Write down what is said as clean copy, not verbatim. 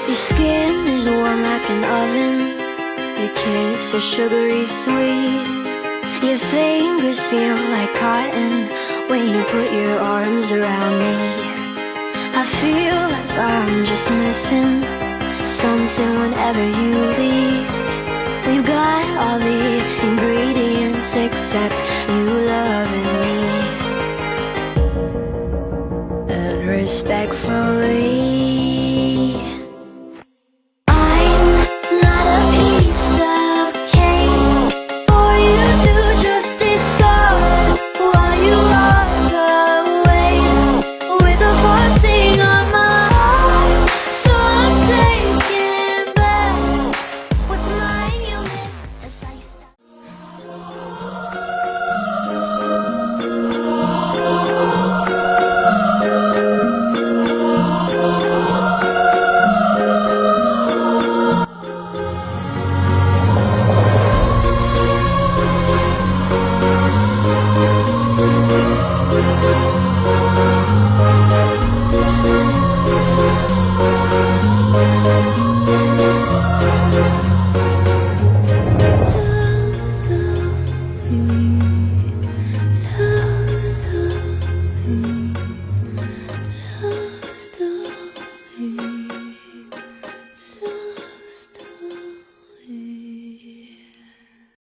Your skin is warm like an oven. Your kiss is sugary sweet. Your fingers feel like cotton when you put your arms around me. I feel like I'm just missing something whenever you leave. We've got all the ingredients except you loving me. And respectfully, I'm not a piece of cake for you to just discard while you walk away with a forcing on my heart. So I'm taking back what's mine, you miss as I looks good.